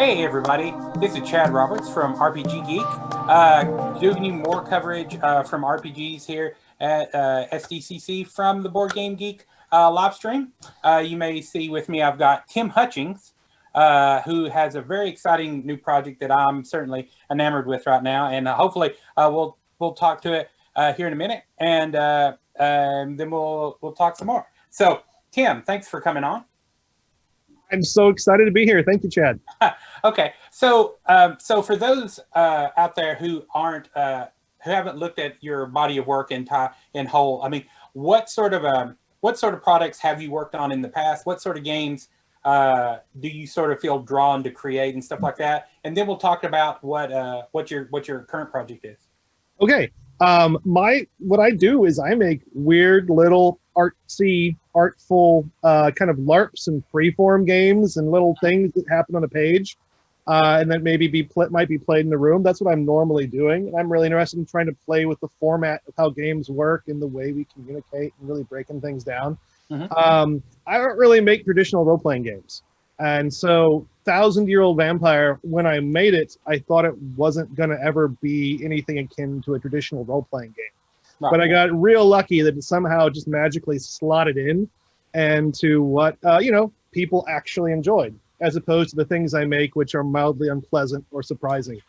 Hey everybody, this is Chad Roberts from RPGGeek, giving you more coverage from RPGs here at SDCC from the Board Game Geek live stream. You may see with me I've got Tim Hutchings, who has a very exciting new project that I'm certainly enamored with right now, and hopefully we'll talk to it here in a minute, and then we'll talk some more. So Tim, thanks for coming on. I'm so excited to be here. Thank you, Chad. Okay, so for those out there who aren't who haven't looked at your body of work in whole, I mean, what sort of products have you worked on in the past? What sort of games do you sort of feel drawn to create and stuff like that? And then we'll talk about what your current project is. Okay. What I do is I make weird little artsy, artful kind of LARPs and freeform games and little things that happen on a page, and that maybe might be played in the room. That's what I'm normally doing, and I'm really interested in trying to play with the format of how games work and the way we communicate and really breaking things down. Mm-hmm. I don't really make traditional role-playing games, and so Thousand-Year-Old Vampire, when I made it, I thought it wasn't going to ever be anything akin to a traditional role-playing game. Right. But I got real lucky that it somehow just magically slotted in and to what people actually enjoyed, as opposed to the things I make, which are mildly unpleasant or surprising.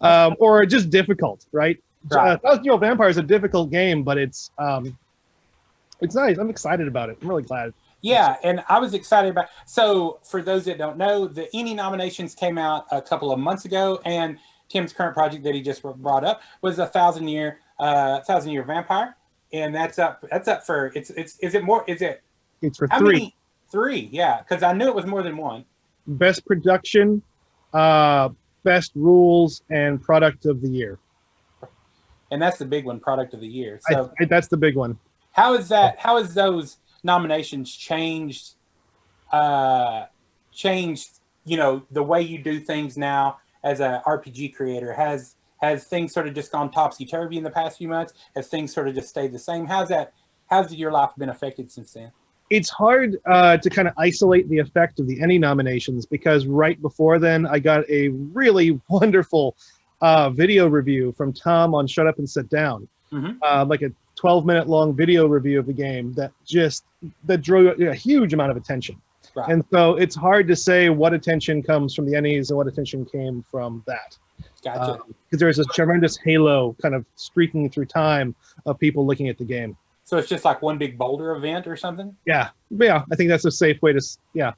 Or just difficult, right? Thousand-Year-Old Vampire is a difficult game, but it's nice. I'm excited about it. I'm really glad. Yeah, and I was excited about. So, for those that don't know, the ENnie nominations came out a couple of months ago, and Tim's current project that he just brought up was a thousand-year vampire, and that's up for it's for how 3. Many? 3, yeah, because I knew it was more than one. Best production, best rules, and product of the year. And that's the big one, product of the year. So that's the big one. How is that? How is those nominations changed? The way you do things now as a RPG creator. Has things sort of just gone topsy-turvy in the past few months? Has things sort of just stayed the same? How's your life been affected since then? It's hard to kind of isolate the effect of the ENnie nominations, because right before then I got a really wonderful video review from Tom on Shut Up and Sit Down. Mm-hmm. Like a 12-minute long video review of the game that drew a huge amount of attention. Right. And so it's hard to say what attention comes from the ENnies and what attention came from that. Gotcha. Because there's this tremendous halo kind of streaking through time of people looking at the game. So it's just like one big Boulder event or something? Yeah. I think that's a safe way to, yeah.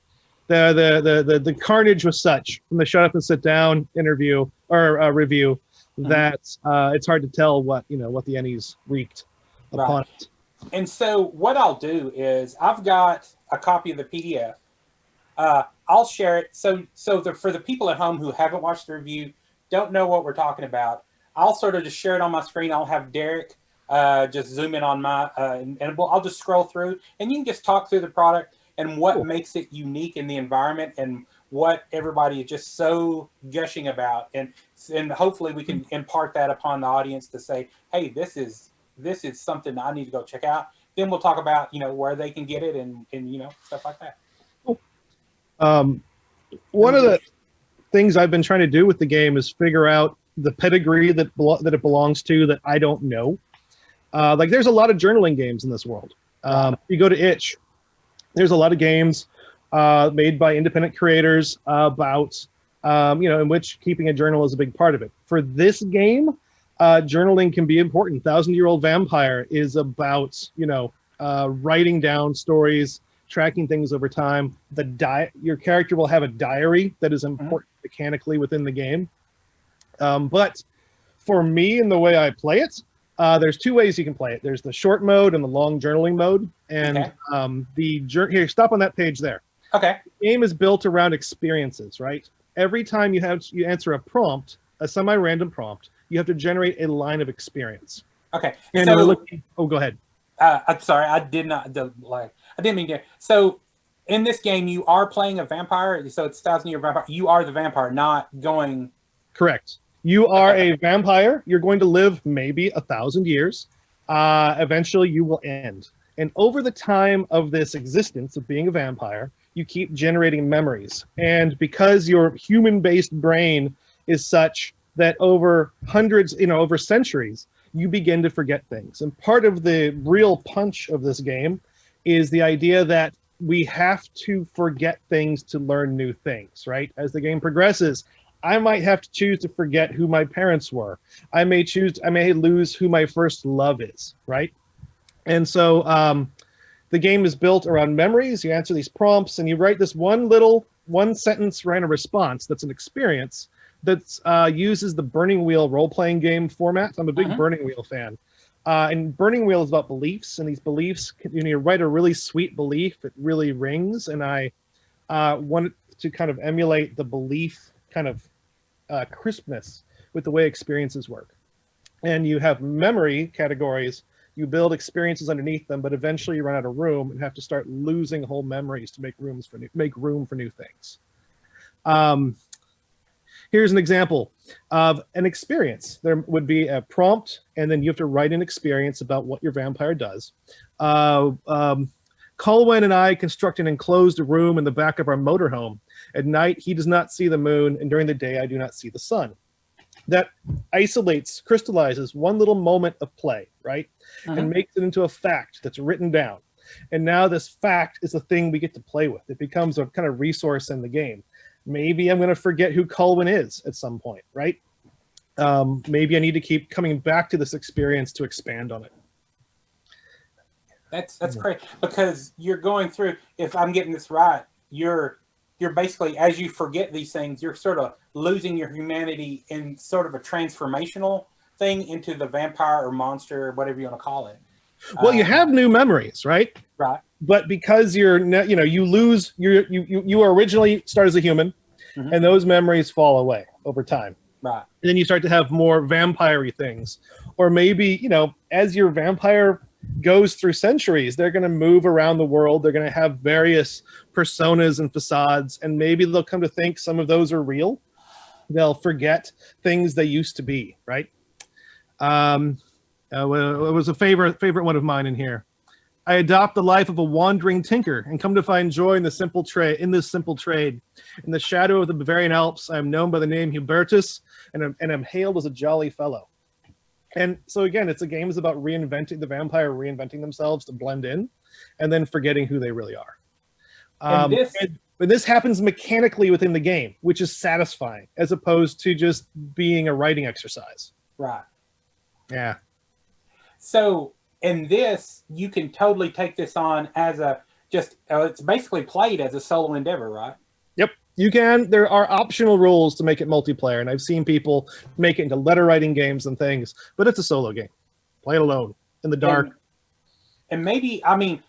The carnage was such from the Shut Up and Sit Down interview or review that it's hard to tell what the ENnies wreaked upon it. And so what I'll do is I've got a copy of the PDF. I'll share it. So for the people at home who haven't watched the review, don't know what we're talking about, I'll sort of just share it on my screen. I'll have Derek just zoom in on my and I'll just scroll through, and you can just talk through the product and what makes it unique in the environment and what everybody is just so gushing about, and hopefully we can impart that upon the audience to say, hey, this is something I need to go check out. Then we'll talk about where they can get it and stuff like that. One of the things I've been trying to do with the game is figure out the pedigree that it belongs to that I don't know. Like there's a lot of journaling games in this world. You go to Itch, there's a lot of games made by independent creators about in which keeping a journal is a big part of it. For this game, journaling can be important. Thousand-Year-Old Vampire is about writing down stories, tracking things over time. Your character will have a diary that is important mechanically within the game. But for me, and the way I play it, there's 2 ways you can play it. There's the short mode and the long journaling mode. And here, stop on that page there. Okay. The game is built around experiences, right? Every time you answer a prompt, a semi-random prompt, you have to generate a line of experience. Okay. And go ahead. I'm sorry, I didn't mean to. So in this game, you are playing a vampire. So it's Thousand-Year Vampire. You are the vampire, not going. Correct. You are a vampire. You're going to live maybe 1,000 years. Eventually, you will end. And over the time of this existence of being a vampire, you keep generating memories. And because your human-based brain is such that over hundreds, over centuries, you begin to forget things. And part of the real punch of this game is the idea that we have to forget things to learn new things, right? As the game progresses, I might have to choose to forget who my parents were. I may lose who my first love is, right? And so the game is built around memories. You answer these prompts and you write this one sentence random response that's an experience that uses the Burning Wheel role-playing game format. I'm a big Burning Wheel fan. And Burning Wheel is about beliefs, and these beliefs, you write a really sweet belief, it really rings, and I wanted to kind of emulate the belief kind of crispness with the way experiences work. And you have memory categories, you build experiences underneath them, but eventually you run out of room and have to start losing whole memories to make room for new things. Here's an example of an experience. There would be a prompt, and then you have to write an experience about what your vampire does. Colwyn and I construct an enclosed room in the back of our motorhome. At night, he does not see the moon, and during the day, I do not see the sun. That crystallizes one little moment of play, right? And makes it into a fact that's written down. And now this fact is a thing we get to play with. It becomes a kind of resource in the game. Maybe I'm going to forget who Colwyn is at some point, right? Maybe I need to keep coming back to this experience to expand on it. That's great, because you're going through, if I'm getting this right, you're basically, as you forget these things, you're sort of losing your humanity in sort of a transformational thing into the vampire or monster or whatever you want to call it. Well, you have new memories, right? Right. But because you originally start as a human, and those memories fall away over time. Right. And then you start to have more vampire-y things. Or maybe, as your vampire goes through centuries, they're going to move around the world. They're going to have various personas and facades, and maybe they'll come to think some of those are real. They'll forget things they used to be, right? It was a favorite one of mine in here. I adopt the life of a wandering tinker and come to find joy in this simple trade. In the shadow of the Bavarian Alps, I am known by the name Hubertus, and I'm hailed as a jolly fellow. And so again, it's about reinventing the vampire, reinventing themselves to blend in, and then forgetting who they really are. But this happens mechanically within the game, which is satisfying, as opposed to just being a writing exercise. Right. Yeah. So in this, you can totally take this on as it's basically played as a solo endeavor, right? Yep, you can. There are optional rules to make it multiplayer, and I've seen people make it into letter writing games and things, but it's a solo game. Play it alone in the dark. And maybe, I'm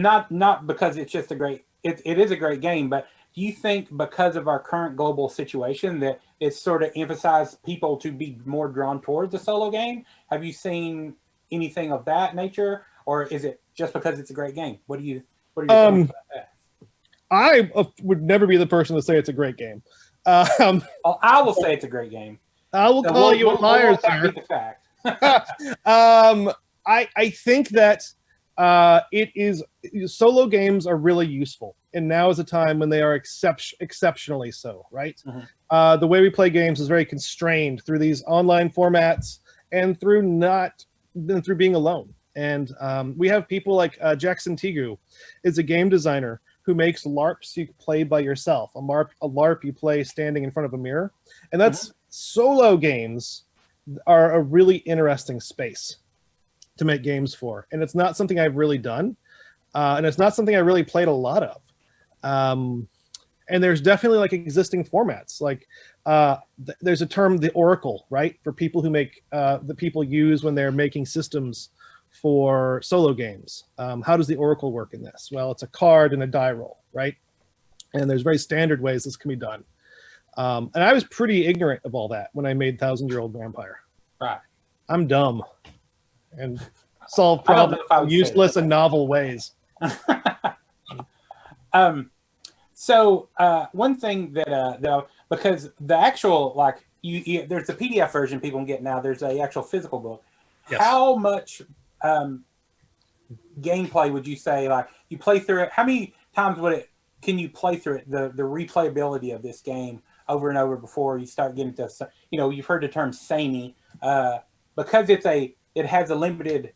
not because it's just it is a great game, but do you think because of our current global situation that it's sort of emphasized people to be more drawn towards the solo game? Have you seen anything of that nature, or is it just because it's a great game? What are your thoughts about that? I would never be the person to say it's a great game. I will say it's a great game. I will call you a liar, sir. The fact. I think that solo games are really useful, and now is a time when they are exceptionally so, right? The way we play games is very constrained through these online formats and through being alone. And we have people like Jackson Tigu is a game designer who makes LARPs you play by yourself. A LARP you play standing in front of a mirror. And that's solo games are a really interesting space to make games for. And it's not something I've really done. And it's not something I really played a lot of. And there's definitely like existing formats. Like there's a term, the Oracle, right? For people who make, the people use when they're making systems for solo games. How does the Oracle work in this? Well, it's a card and a die roll, right? And there's very standard ways this can be done. And I was pretty ignorant of all that when I made 1,000-Year-Old Vampire. Right. I'm dumb and solve problems in useless and novel ways. So one thing that because the actual there's the PDF version people can get now. There's a actual physical book. Yes. How much gameplay would you say, like, you play through it? How many times can you play through it? The replayability of this game over and over before you start getting to, you've heard the term samey, because it has a limited,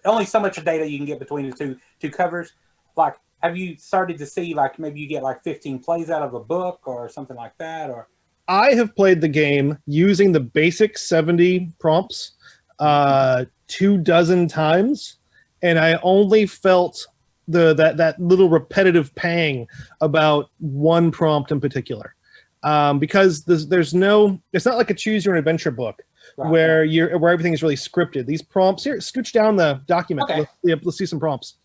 only so much data you can get between the two covers. Like, have you started to see, like, maybe you get like 15 plays out of a book or something like that? Or I have played the game using the basic 70 prompts 24 times, and I only felt that little repetitive pang about one prompt in particular, because there's no, it's not like a choose your own adventure book. Right. Where everything is really scripted. These prompts here, scooch down the document. Okay. Let's see some prompts.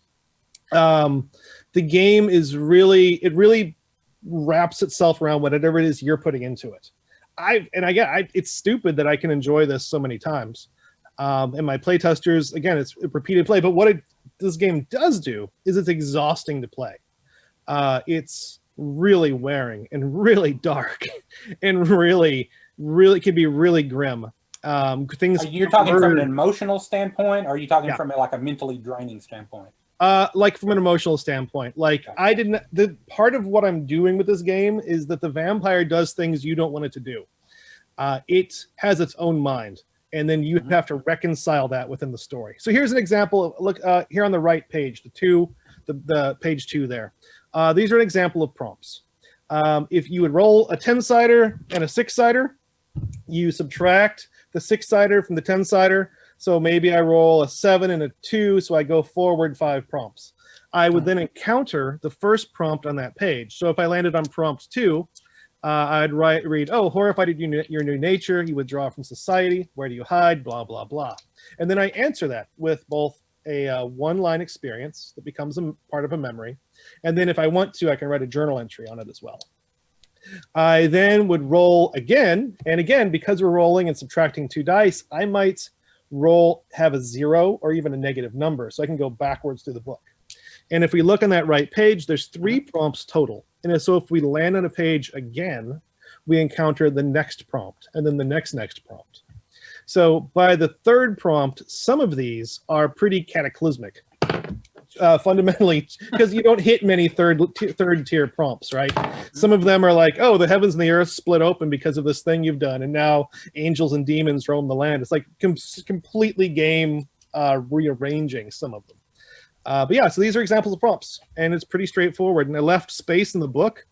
The game is really wraps itself around whatever it is you're putting into it. It's stupid that I can enjoy this so many times. And my playtesters, again, it's a repeated play. But what this game does do is it's exhausting to play. It's really wearing and really dark, and really can be really grim. Things. You're talking from an emotional standpoint, or are you talking from like a mentally draining standpoint? Like from an emotional standpoint. Like, okay. The part of what I'm doing with this game is that the vampire does things you don't want it to do. It has its own mind, and then you have to reconcile that within the story. So here's an example. Look here on the right page, the page 2 there. These are an example of prompts. If you would roll a 10-sider and a 6-sider, you subtract the 6-sider from the 10-sider. So maybe I roll a 7 and a 2, so I go forward 5 prompts. I would then encounter the first prompt on that page. So if I landed on prompt 2, I'd read, oh, horrified at your new nature, you withdraw from society, where do you hide, blah, blah, blah. And then I answer that with both a one-line experience that becomes a part of a memory. And then if I want to, I can write a journal entry on it as well. I then would roll again, and again, because we're rolling and subtracting 2 dice, I might have a 0 or even a negative number, so I can go backwards through the book. And if we look on that right page, there's 3 prompts total. And so if we land on a page again, we encounter the next prompt, and then the next prompt. So by the 3rd prompt, some of these are pretty cataclysmic. Fundamentally, because you don't hit many third tier prompts, right? Some of them are like, oh, the heavens and the earth split open because of this thing you've done, and now angels and demons roam the land. It's like completely game rearranging some of them. But yeah, so these are examples of prompts, and it's pretty straightforward. And I left space in the book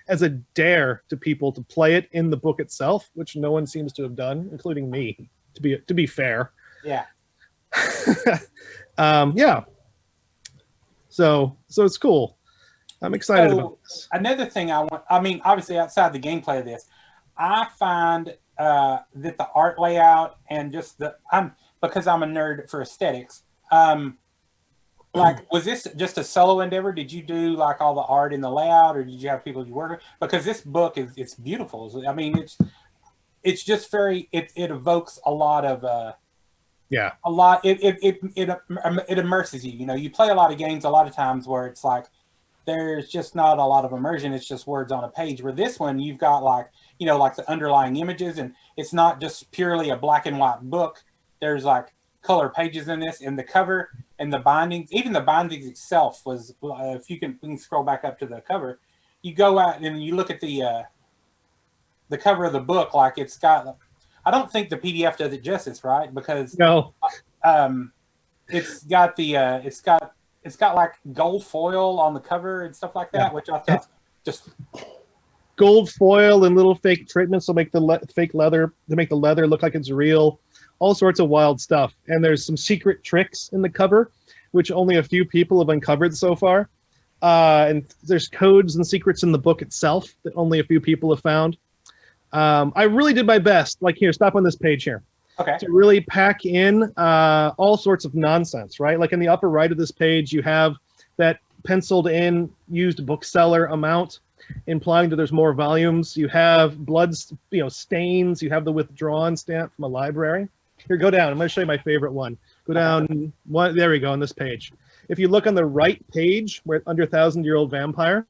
as a dare to people to play it in the book itself, which no one seems to have done, including me, to be fair. Yeah. Yeah. So it's cool. I'm excited about this. Another thing obviously outside the gameplay of this, I find that the art layout and just because I'm a nerd for aesthetics, like, was this just a solo endeavor? Did you do like all the art and the layout, or did you have people you work with? Because this book it's beautiful. I mean, it's just it evokes a lot of yeah. A lot. It immerses you. You play a lot of games a lot of times where it's like there's just not a lot of immersion. It's just words on a page. Where this one, you've got like the underlying images, and it's not just purely a black and white book. There's like color pages in this, and the cover and the bindings. Even the bindings itself was. If we can scroll back up to the cover, you go out and you look at the cover of the book. Like, it's got. I don't think the PDF does it justice, right? Because no, it's got like gold foil on the cover and stuff like that, which I thought just gold foil and little fake treatments to make the fake leather look like it's real. All sorts of wild stuff, and there's some secret tricks in the cover, which only a few people have uncovered so far. And there's codes and secrets in the book itself that only a few people have found. I really did my best, like here, stop on this page here. Okay. To really pack in all sorts of nonsense, right? Like in the upper right of this page, you have that penciled in used bookseller amount, implying that there's more volumes. You have blood, stains. You have the withdrawn stamp from a library. Here, go down. I'm going to show you my favorite one. Go down. One. There we go on this page. If you look on the right page, where under 1,000-year-old vampire,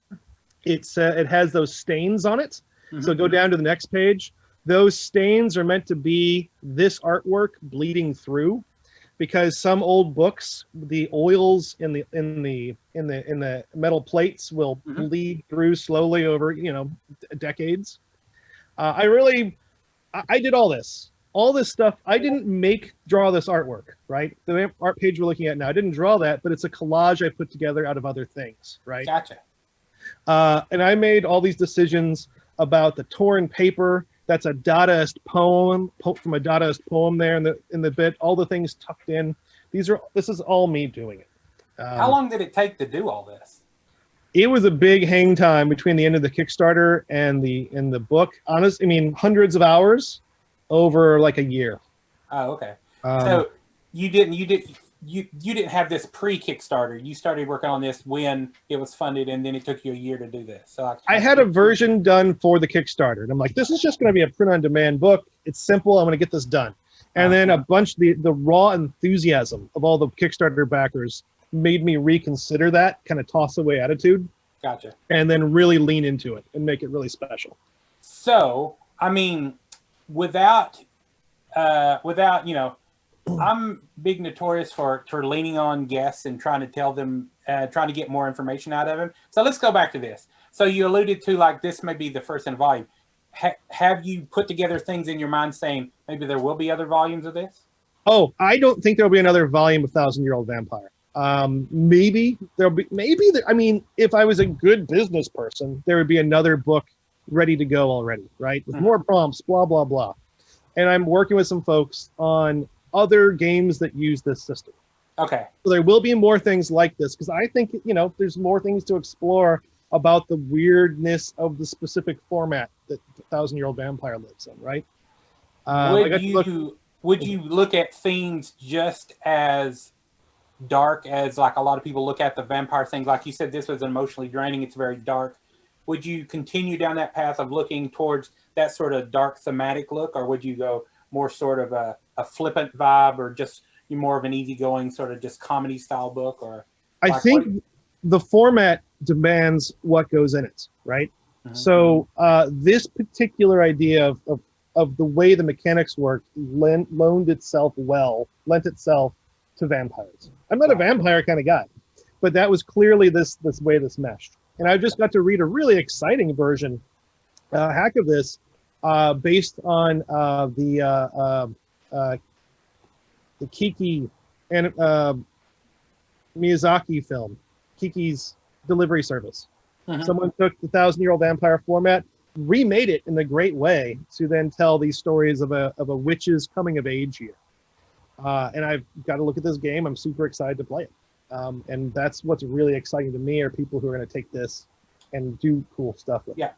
it has those stains on it. Mm-hmm. So go down to the next page. Those stains are meant to be this artwork bleeding through. because some old books, the oils in the metal plates will bleed through slowly over decades. I did all this stuff. I didn't draw this artwork, right? The art page we're looking at now, I didn't draw that, but it's a collage I put together out of other things, right? Gotcha. And I made all these decisions about the torn paper. That's a Dadaist poem from a Dadaist poem there in the bit. All the things tucked in. This is all me doing it. How long did it take to do all this? It was a big hang time between the end of the Kickstarter and the book. Honestly, I mean, hundreds of hours over like a year. Oh, okay. So you didn't have this pre-Kickstarter. You started working on this when it was funded, and then it took you a year to do this. So I had a version done for the Kickstarter, and I'm like, this is just going to be a print-on-demand book. It's simple. I'm going to get this done. And then a bunch the raw enthusiasm of all the Kickstarter backers made me reconsider that kind of toss-away attitude. Gotcha. And then really lean into it and make it really special. So, I mean, without I'm big notorious for leaning on guests and trying to tell them, trying to get more information out of them. So let's go back to this. So you alluded to like this may be the first in a volume. Have you put together things in your mind saying maybe there will be other volumes of this? Oh, I don't think there'll be another volume of 1,000-Year-Old Vampire. Maybe there'll be. I mean, if I was a good business person, there would be another book ready to go already, right? With more prompts, blah blah blah. And I'm working with some folks on other games that use this system. Okay. So there will be more things like this because I think there's more things to explore about the weirdness of the specific format that 1,000-Year-Old Vampire lives in, right? Would you look at themes just as dark as like a lot of people look at the vampire thing? Like you said, this was emotionally draining. It's very dark. Would you continue down that path of looking towards that sort of dark thematic look, or would you go more sort of a flippant vibe, or just more of an easygoing sort of just comedy style book? Or I think the format demands what goes in it, right? Mm-hmm. So this particular idea of the way the mechanics work lent itself to vampires. I'm not a vampire kind of guy, but that was clearly this way this meshed. And I just got to read a really exciting version hack of this based on the Kiki and Miyazaki film, Kiki's Delivery Service. Mm-hmm. Someone took the 1,000-Year-Old Vampire format, remade it in a great way to then tell these stories of a witch's coming of age year. And I've got to look at this game. I'm super excited to play it. And that's what's really exciting to me, are people who are going to take this and do cool stuff with it.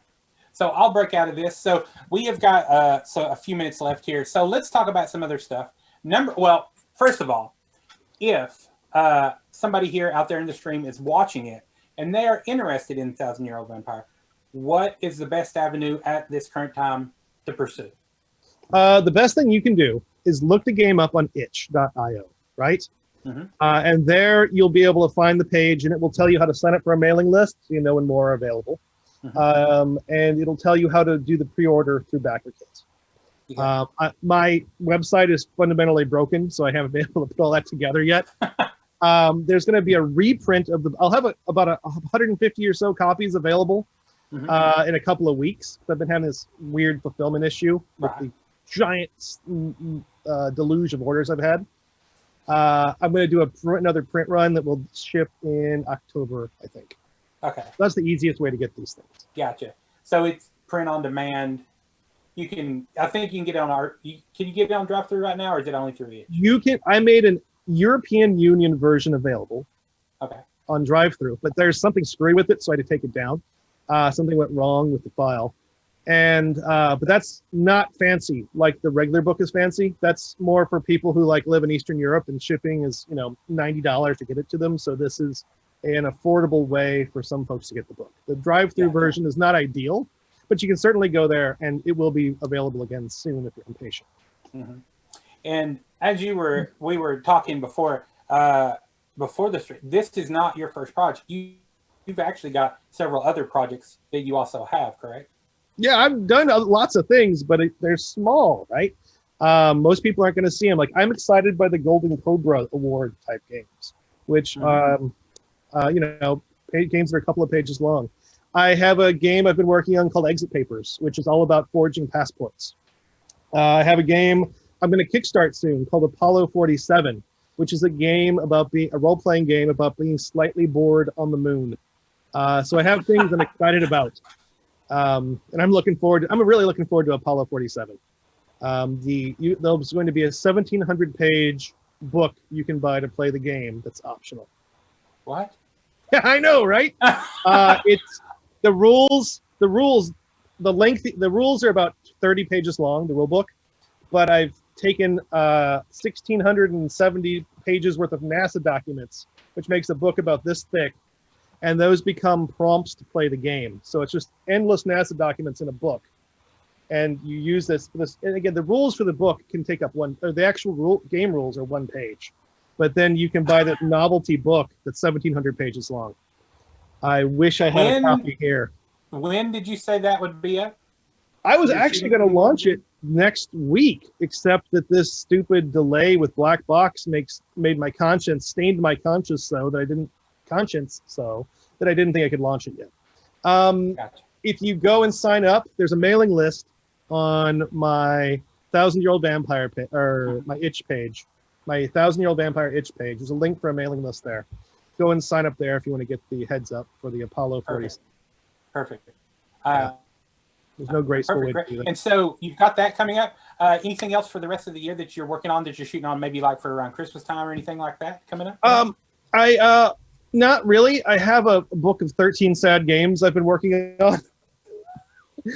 So I'll break out of this. So we have got a few minutes left here. So let's talk about some other stuff. First of all, if somebody here out there in the stream is watching it and they are interested in 1,000-Year-Old Vampire, what is the best avenue at this current time to pursue? The best thing you can do is look the game up on itch.io, right? Mm-hmm. And there you'll be able to find the page, and it will tell you how to sign up for a mailing list so you know when more are available. Mm-hmm. And it'll tell you how to do the pre-order through BackerKit. Yeah. My website is fundamentally broken, so I haven't been able to put all that together yet. There's going to be a reprint of I'll have about 150 or so copies available in a couple of weeks. I've been having this weird fulfillment issue with the giant deluge of orders I've had. I'm going to do another print run that will ship in October, I think. Okay. That's the easiest way to get these things. Gotcha. So it's print on demand. I think you can get it on can you get it on drive-through right now, or is it only through Itch? You can. I made an European Union version available. Okay. On drive-through, but there's something screwy with it, so I had to take it down. Something went wrong with the file. And but that's not fancy like the regular book is fancy. That's more for people who live in Eastern Europe, and shipping is $90 to get it to them. So this is an affordable way for some folks to get the book. The drive-through version is not ideal, but you can certainly go there, and it will be available again soon if you're impatient. Mm-hmm. And as we were talking before the stream, this is not your first project. You've actually got several other projects that you also have, correct? Yeah, I've done lots of things, but they're small, right? Most people aren't going to see them. Like, I'm excited by the Golden Cobra Award type games, which, games that are a couple of pages long. I have a game I've been working on called Exit Papers, which is all about forging passports. I have a game I'm going to kickstart soon called Apollo 47, which is a game about a role-playing game about being slightly bored on the moon. So I have things I'm excited about, and I'm really looking forward to Apollo 47. There's going to be a 1,700-page book you can buy to play the game that's optional. What? Yeah, I know, right? It's the rules. The rules are about 30 pages long, the rule book, but I've taken 1,670 pages worth of NASA documents, which makes a book about this thick, and those become prompts to play the game. So it's just endless NASA documents in a book, and you use this. And again, the rules for the book can take up the actual game rules are 1 page, but then you can buy the novelty book that's 1,700 pages long. I wish I had a copy here. When did you say that would be up? I was actually going to launch it next week, except that this stupid delay with Black Box stained my conscience so that I didn't think I could launch it yet. Gotcha. If you go and sign up, there's a mailing list on my 1,000-year-old vampire my itch page, my 1,000-year-old vampire itch page. There's a link for a mailing list there. Go and sign up there if you want to get the heads up for the Apollo 40. Perfect. There's no graceful way to do that. And so you've got that coming up. Anything else for the rest of the year that you're working on that you're shooting on, maybe like for around Christmas time or anything like that coming up? Not really. I have a book of 13 sad games I've been working on.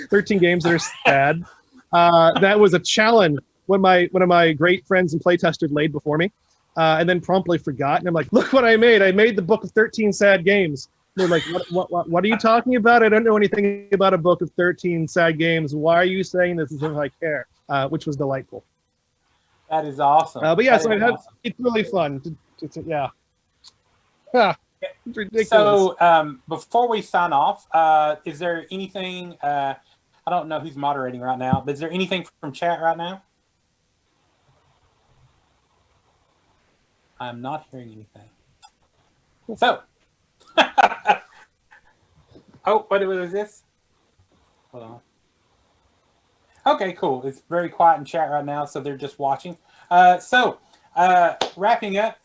13 games that are sad. That was a challenge one of my great friends and playtesters laid before me, and then promptly forgot. And I'm like, look what I made. I made the book of 13 sad games. They're like, what are you talking about? I don't know anything about a book of 13 sad games. Why are you saying this as if I care? Which was delightful. That is awesome. But yeah, awesome. It's really fun. Yeah. It's ridiculous. So before we sign off, is there anything, I don't know who's moderating right now, but is there anything from chat right now? I'm not hearing anything. So, oh, what was this? Hold on. Okay, cool. It's very quiet in chat right now, so they're just watching. Wrapping up,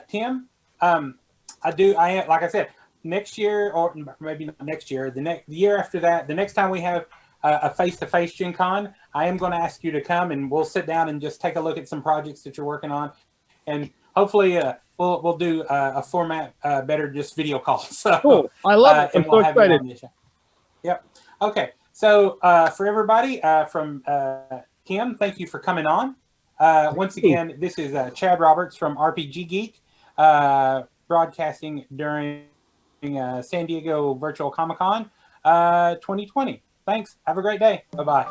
Tim, like I said, next year, or maybe not next year, the year after that, the next time we have a face-to-face Gen Con, I am going to ask you to come and we'll sit down and just take a look at some projects that you're working on, and hopefully we'll do a format better, just video calls. So, cool. I love it. I'm so excited. Yep. Okay. So for everybody, from Tim, thank you for coming on. Once again, this is Chad Roberts from RPGGeek, broadcasting during San Diego Virtual Comic Con 2020. Thanks. Have a great day. Bye-bye.